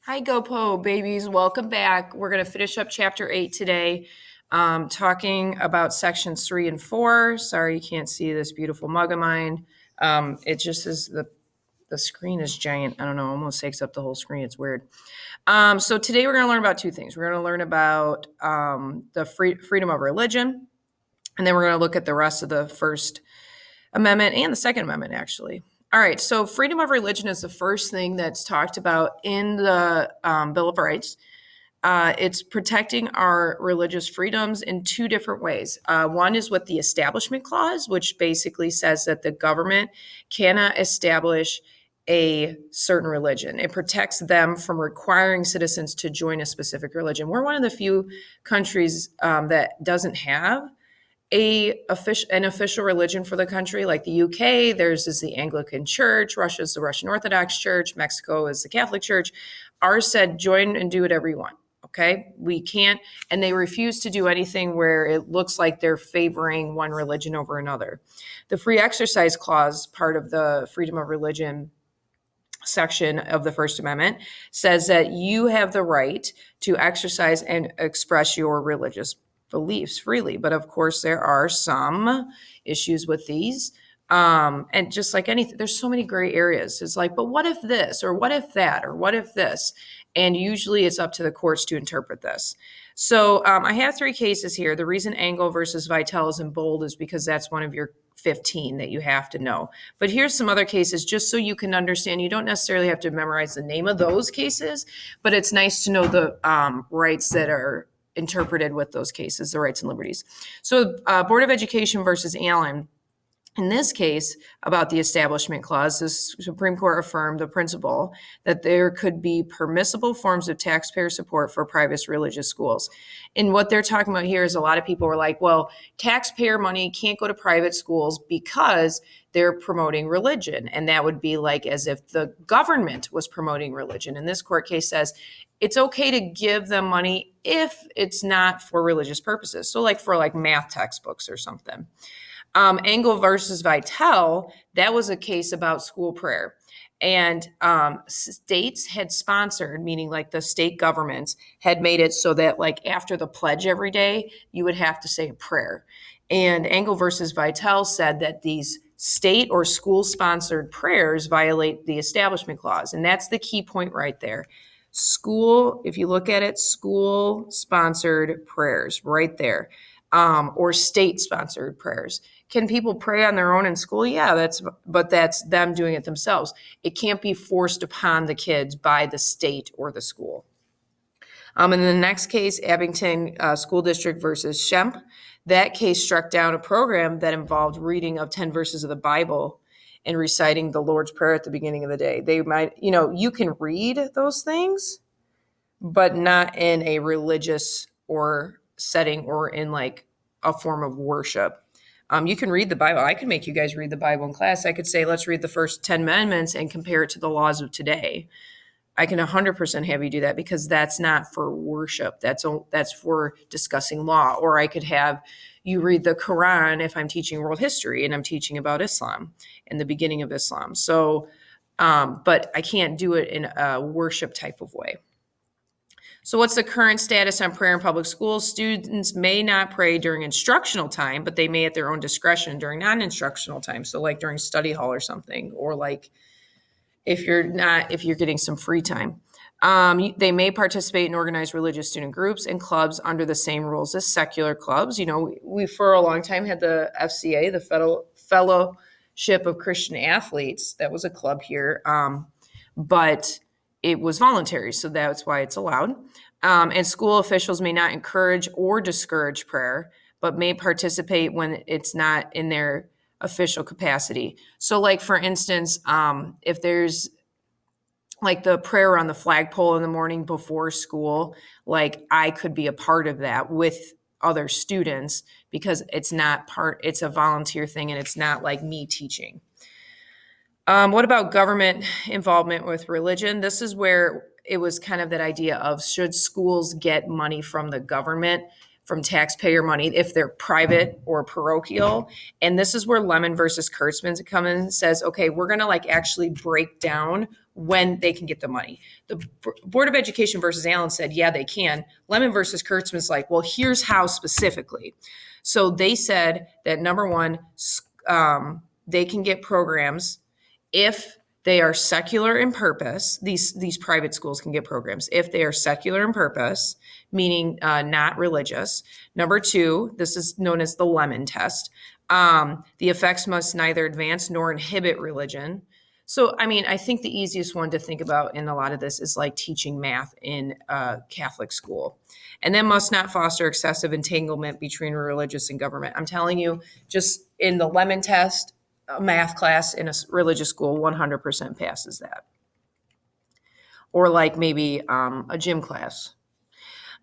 Hi, GOPO babies. Welcome back. We're going to finish up chapter 8 today, talking about sections 3 and 4. Sorry you can't see this beautiful mug of mine. It just is the screen is giant. I don't know, almost takes up the whole screen. It's weird. So today we're going to learn about two things. We're going to learn about the freedom of religion, and then we're going to look at the rest of the First Amendment and the Second Amendment, actually. All right, so freedom of religion is the first thing that's talked about in the Bill of Rights. It's protecting our religious freedoms in two different ways. One is with the Establishment Clause, which basically says that the government cannot establish a certain religion. It protects them from requiring citizens to join a specific religion. We're one of the few countries that doesn't have an official religion for the country. Like the UK, theirs is the Anglican Church, Russia's the Russian Orthodox Church, Mexico is the Catholic Church. Ours said join and do whatever you want. Okay, we can't, and they refuse to do anything where it looks like they're favoring one religion over another. The Free Exercise Clause, part of the freedom of religion section of the First Amendment, says that you have the right to exercise and express your religious beliefs freely. But of course, there are some issues with these. And just like anything, there's so many gray areas. It's like, but what if this, or what if that, or what if this? And usually it's up to the courts to interpret this. So I have three cases here. The reason Engel versus Vitale is in bold is because that's one of your 15 that you have to know. But here's some other cases just so you can understand. You don't necessarily have to memorize the name of those cases, but it's nice to know the rights that are interpreted with those cases, the rights and liberties. So Board of Education versus Allen. In this case, about the Establishment Clause, the Supreme Court affirmed the principle that there could be permissible forms of taxpayer support for private religious schools. And what they're talking about here is a lot of people were like, well, taxpayer money can't go to private schools because they're promoting religion. And that would be like as if the government was promoting religion. And this court case says it's okay to give them money if it's not for religious purposes. So like for like math textbooks or something. Engel versus Vitale, that was a case about school prayer. And states had sponsored, meaning like the state governments had made it so that like after the pledge every day, you would have to say a prayer. And Engel versus Vitale said that these state or school sponsored prayers violate the Establishment Clause. And that's the key point right there. School, if you look at it, school sponsored prayers right there, or state sponsored prayers. Can people pray on their own in school? Yeah, but that's them doing it themselves. It can't be forced upon the kids by the state or the school. In the next case, Abington School District versus Shemp, that case struck down a program that involved reading of 10 verses of the Bible and reciting the Lord's Prayer at the beginning of the day. They might, you can read those things, but not in a religious or setting or in like a form of worship. You can read the Bible. I could make you guys read the Bible in class. I could say, let's read the first 10 amendments and compare it to the laws of today. I can 100% have you do that because that's not for worship. That's for discussing law. Or I could have you read the Quran if I'm teaching world history and I'm teaching about Islam and the beginning of Islam. So, but I can't do it in a worship type of way. So what's the current status on prayer in public schools? Students may not pray during instructional time, but they may at their own discretion during non-instructional time. So like during study hall or something, or like if you're getting some free time. They may participate in organized religious student groups and clubs under the same rules as secular clubs. We for a long time had the FCA, the Fellowship of Christian Athletes. That was a club here. But it was voluntary, so that's why it's allowed. And school officials may not encourage or discourage prayer, but may participate when it's not in their official capacity. So like, for instance, if there's like the prayer on the flagpole in the morning before school, like I could be a part of that with other students because it's a volunteer thing and it's not like me teaching. What about government involvement with religion? This is where it was kind of that idea of should schools get money from the government from taxpayer money if they're private or parochial. And this is where Lemon versus Kurtzman come in and says, okay, we're going to like actually break down when they can get the money. The Board of Education versus Allen said, yeah, they can. Lemon versus Kurtzman's like, well, here's how specifically. So they said that number one, they can get programs if they are secular in purpose. These private schools can get programs if they are secular in purpose, meaning not religious. Number two, this is known as the Lemon test. The effects must neither advance nor inhibit religion. So, I mean, I think the easiest one to think about in a lot of this is like teaching math in a Catholic school. And then must not foster excessive entanglement between religious and government. I'm telling you, just in the Lemon test, a math class in a religious school 100% passes that. Or like maybe a gym class.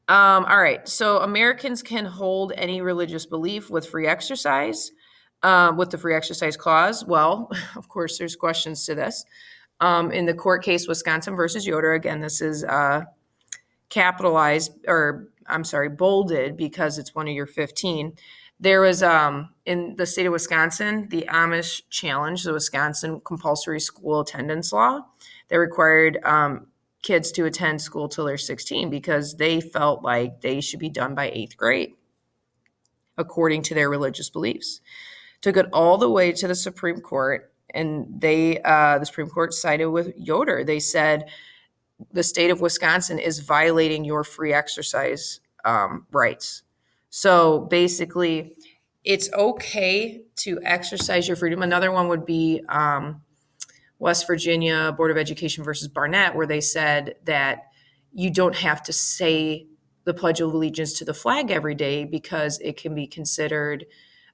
All right. So Americans can hold any religious belief with free exercise, with the free exercise clause. Well, of course, there's questions to this. In the court case, Wisconsin versus Yoder, again, this is capitalized, or I'm sorry, bolded because it's one of your 15. There was, in the state of Wisconsin, the Amish challenged the Wisconsin compulsory school attendance law that required kids to attend school till they're 16 because they felt like they should be done by 8th grade, according to their religious beliefs. Took it all the way to the Supreme Court, and the Supreme Court sided with Yoder. They said the state of Wisconsin is violating your free exercise rights. So basically, it's okay to exercise your freedom. Another one would be West Virginia Board of Education versus Barnett, where they said that you don't have to say the Pledge of Allegiance to the flag every day because it can be considered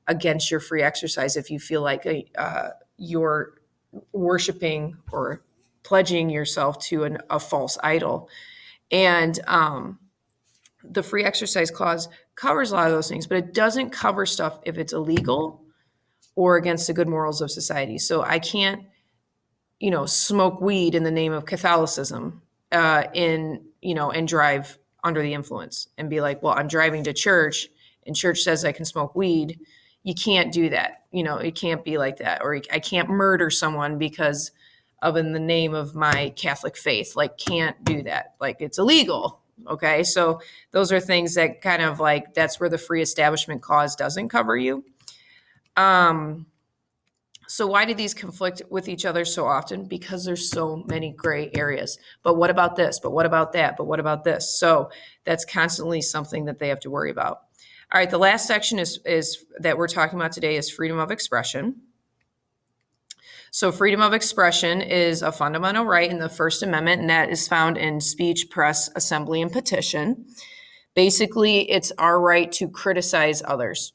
against your free exercise if you feel like you're worshiping or pledging yourself to a false idol. And the free exercise clause covers a lot of those things, but it doesn't cover stuff if it's illegal or against the good morals of society. So I can't, smoke weed in the name of Catholicism and drive under the influence and be like, well, I'm driving to church and church says I can smoke weed. You can't do that. It can't be like that. Or I can't murder someone because of in the name of my Catholic faith. Like, can't do that. Like, it's illegal. Okay. So those are things that kind of like, that's where the free establishment clause doesn't cover you. So why do these conflict with each other so often? Because there's so many gray areas. But what about this? But what about that? But what about this? So that's constantly something that they have to worry about. All right. The last section is that we're talking about today is freedom of expression. So freedom of expression is a fundamental right in the First Amendment, and that is found in speech, press, assembly, and petition. Basically, it's our right to criticize others.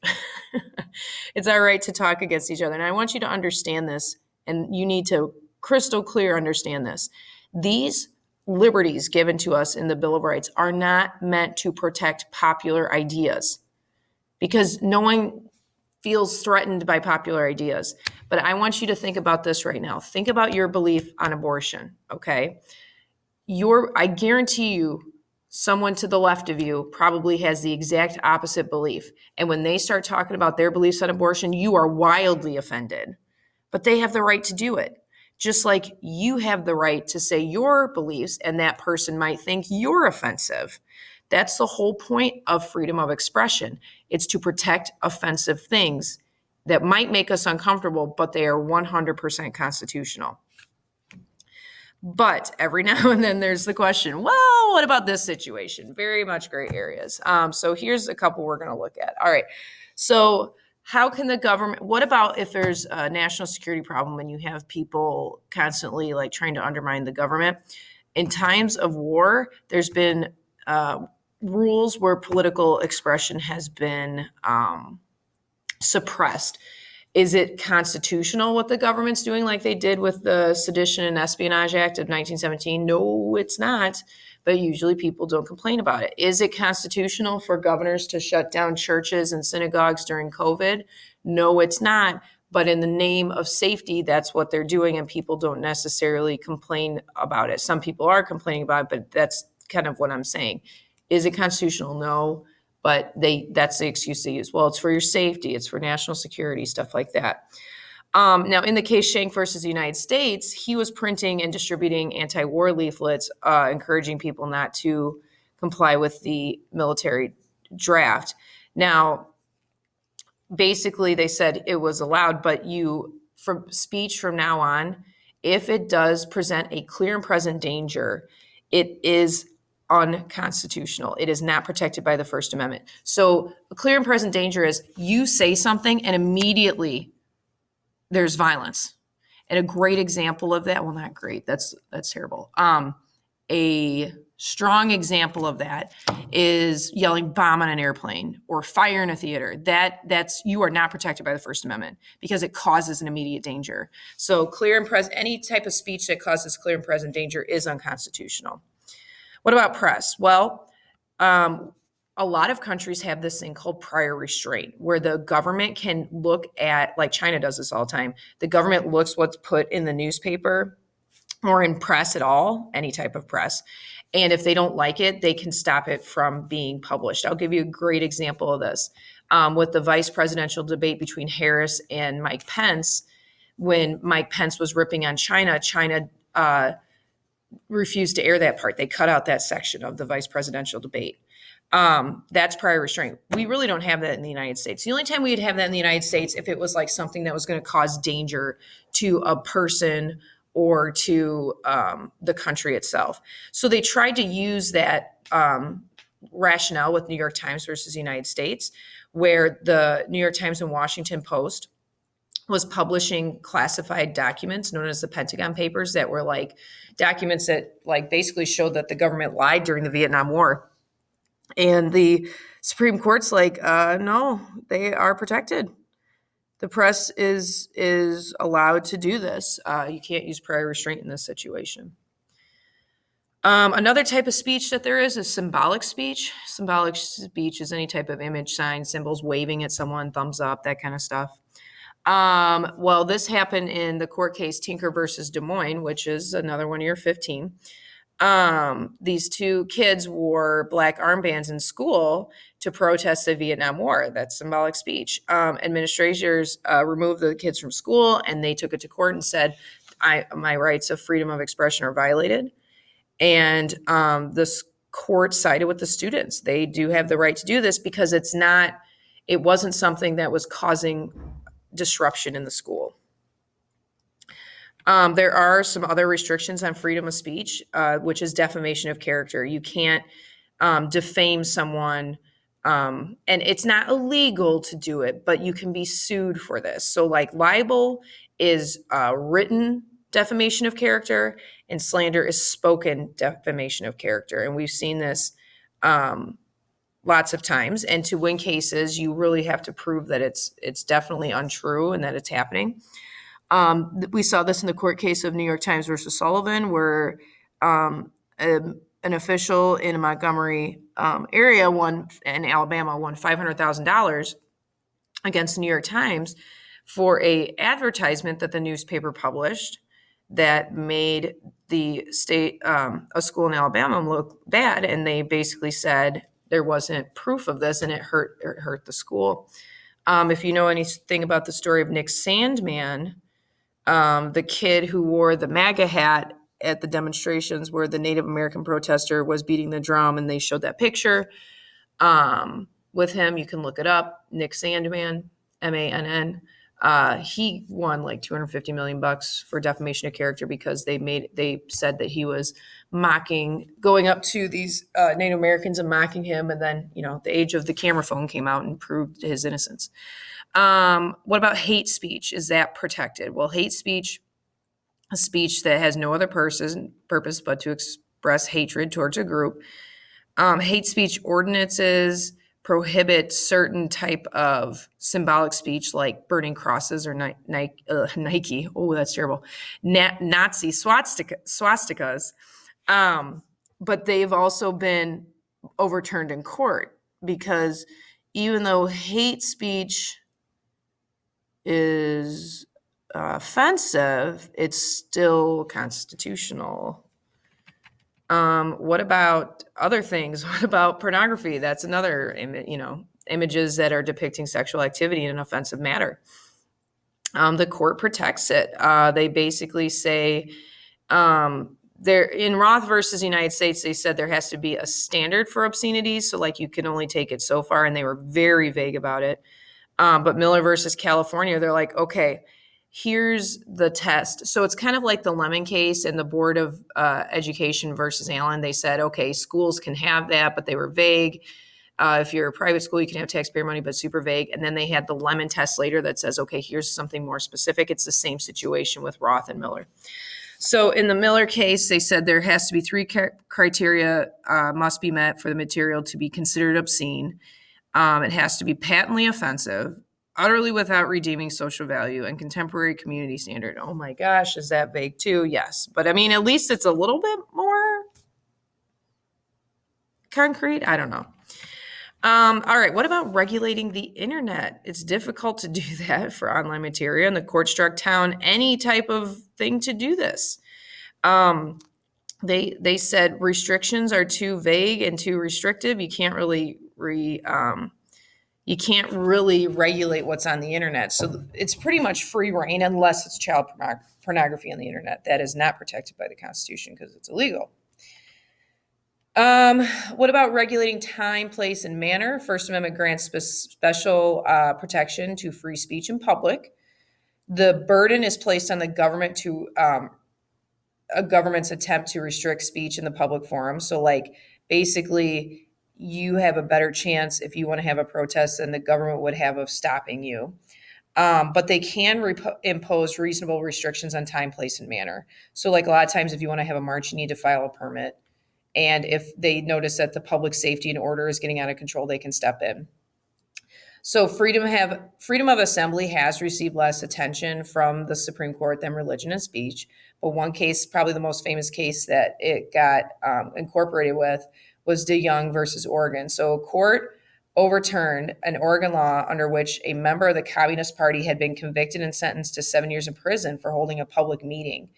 It's our right to talk against each other. And I want you to understand this, and you need to crystal clear understand this. These liberties given to us in the Bill of Rights are not meant to protect popular ideas, because no one feels threatened by popular ideas. But I want you to think about this right now. Think about your belief on abortion, okay? I guarantee you, someone to the left of you probably has the exact opposite belief. And when they start talking about their beliefs on abortion, you are wildly offended. But they have the right to do it. Just like you have the right to say your beliefs, and that person might think you're offensive. That's the whole point of freedom of expression. It's to protect offensive things that might make us uncomfortable, but they are 100% constitutional. But every now and then there's the question, well, what about this situation? Very much gray areas. So here's a couple we're going to look at. All right. So how can the government, what about if there's a national security problem and you have people constantly like trying to undermine the government? In times of war, there's been rules where political expression has been suppressed. Is it constitutional what the government's doing like they did with the Sedition and Espionage Act of 1917? No, it's not. But usually people don't complain about it. Is it constitutional for governors to shut down churches and synagogues during COVID? No, it's not. But in the name of safety, that's what they're doing, and people don't necessarily complain about it. Some people are complaining about it, but that's kind of what I'm saying. Is it constitutional? No. but that's the excuse they use. Well, it's for your safety, it's for national security, stuff like that. Now, in the case Schenck versus the United States, he was printing and distributing anti-war leaflets, encouraging people not to comply with the military draft. Now, basically, they said it was allowed, but from speech from now on, if it does present a clear and present danger, it is unconstitutional. It is not protected by the First Amendment. So, a clear and present danger is you say something and immediately there's violence. And a great example of that, well, not great, that's terrible. A strong example of that is yelling bomb on an airplane or fire in a theater. That's you are not protected by the First Amendment because it causes an immediate danger. So clear and present, any type of speech that causes clear and present danger is unconstitutional. What about press? Well, a lot of countries have this thing called prior restraint, where the government can look at, like China does this all the time, the government looks what's put in the newspaper or in press at all, any type of press. And if they don't like it, they can stop it from being published. I'll give you a great example of this. With the vice presidential debate between Harris and Mike Pence, when Mike Pence was ripping on China, China refused to air that part. They cut out that section of the vice presidential debate. That's prior restraint. We really don't have that in the United States. The only time we would have that in the United States if it was like something that was going to cause danger to a person or to the country itself. So they tried to use that rationale with New York Times versus the United States, where the New York Times and Washington Post was publishing classified documents known as the Pentagon Papers that were like documents that like basically showed that the government lied during the Vietnam War. And the Supreme Court's like, no, they are protected. The press is allowed to do this. You can't use prior restraint in this situation. Another type of speech that there is symbolic speech. Symbolic speech is any type of image, sign, symbols, waving at someone, thumbs up, that kind of stuff. Well, this happened in the court case Tinker versus Des Moines, which is another one of your 15. These two kids wore black armbands in school to protest the Vietnam War. That's symbolic speech. Administrators removed the kids from school, and they took it to court and said, my rights of freedom of expression are violated. And this court sided with the students. They do have the right to do this because it wasn't something that was causing disruption in the school. There are some other restrictions on freedom of speech, which is defamation of character. You can't defame someone, and it's not illegal to do it, but you can be sued for this. So like libel is written defamation of character, and slander is spoken defamation of character. And we've seen this lots of times. And to win cases, you really have to prove that it's definitely untrue and that it's happening. We saw this in the court case of New York Times versus Sullivan, where an official in a Montgomery area in Alabama won $500,000 against the New York Times for a advertisement that the newspaper published that made the state, a school in Alabama, look bad. And they basically said there wasn't proof of this, and it hurt the school. If you know anything about the story of Nick Sandmann, the kid who wore the MAGA hat at the demonstrations where the Native American protester was beating the drum, and they showed that picture with him. You can look it up. Nick Sandmann, Mann. He won like $250 million for defamation of character because they said that he was going up to these Native Americans and mocking him, and then the age of the camera phone came out and proved his innocence. What about hate speech? Is that protected? Well, hate speech, a speech that has no other purpose but to express hatred towards a group. Hate speech ordinances prohibit certain type of symbolic speech like burning crosses or Nike. Oh, that's terrible. Nazi swastikas. But they've also been overturned in court because even though hate speech is offensive, it's still constitutional. What about other things? What about pornography? That's another, images that are depicting sexual activity in an offensive manner. The court protects it. They basically say, there in Roth versus United States, they said there has to be a standard for obscenities. So like you can only take it so far, and they were very vague about it. But Miller versus California, they're like, okay, here's the test. So it's kind of like the Lemon case and the Board of Education versus Allen. They said, okay, schools can have that, but they were vague. If you're a private school, you can have taxpayer money, but super vague. And then they had the Lemon test later that says, okay, here's something more specific. It's the same situation with Roth and Miller. So in the Miller case, they said there has to be three criteria must be met for the material to be considered obscene. It has to be patently offensive, utterly without redeeming social value, and contemporary community standard. Oh my gosh, is that vague too? Yes. But I mean, at least it's a little bit more concrete. I don't know. All right, what about regulating the internet? It's difficult to do that for online material, and the court struck down any type of thing to do this. They said restrictions are too vague and too restrictive. You can't really regulate what's on the internet. So it's pretty much free reign unless it's child pornography on the internet. That is not protected by the Constitution because it's illegal. What about regulating time, place, and manner? First Amendment grants special protection to free speech in public. The burden is placed on the government to a government's attempt to restrict speech in the public forum. So, like, basically, you have a better chance if you want to have a protest than the government would have of stopping you. But they can impose reasonable restrictions on time, place, and manner. So, like, a lot of times, if you want to have a march, you need to file a permit. And if they notice that the public safety and order is getting out of control, they can step in. So freedom of assembly has received less attention from the Supreme Court than religion and speech. But one case, probably the most famous case that it got incorporated with, was DeYoung versus Oregon. So a court overturned an Oregon law under which a member of the Communist Party had been convicted and sentenced to 7 years in prison for holding a public meeting.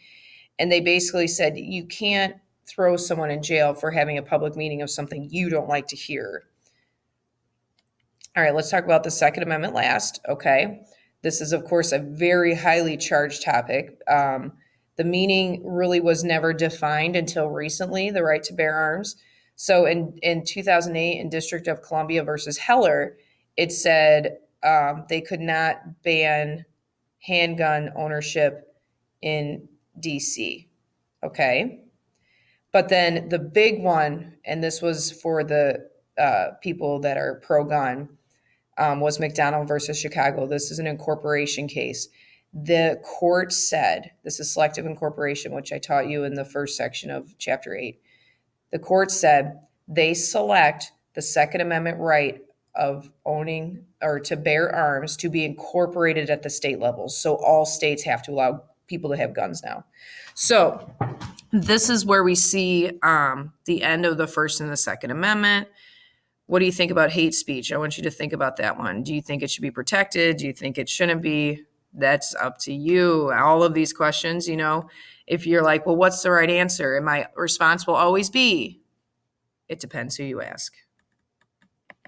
And they basically said, you can't throw someone in jail for having a public meeting of something you don't like to hear. All right, let's talk about the Second Amendment last. Okay. This is, of course, a very highly charged topic. The meaning really was never defined until recently, the right to bear arms. So in 2008, in District of Columbia versus Heller, it said they could not ban handgun ownership in D.C. Okay. But then the big one, and this was for the people that are pro-gun, was McDonald versus Chicago. This is an incorporation case. The court said, this is selective incorporation, which I taught you in the first section of Chapter 8. The court said they select the Second Amendment right of owning or to bear arms to be incorporated at the state level. So all states have to allow people to have guns now. So this is where we see the end of the First and the Second Amendment. What do you think about hate speech? I want you to think about that one. Do you think it should be protected? Do you think it shouldn't be? That's up to you. All of these questions, if you're like, well, what's the right answer? And my response will always be, it depends who you ask.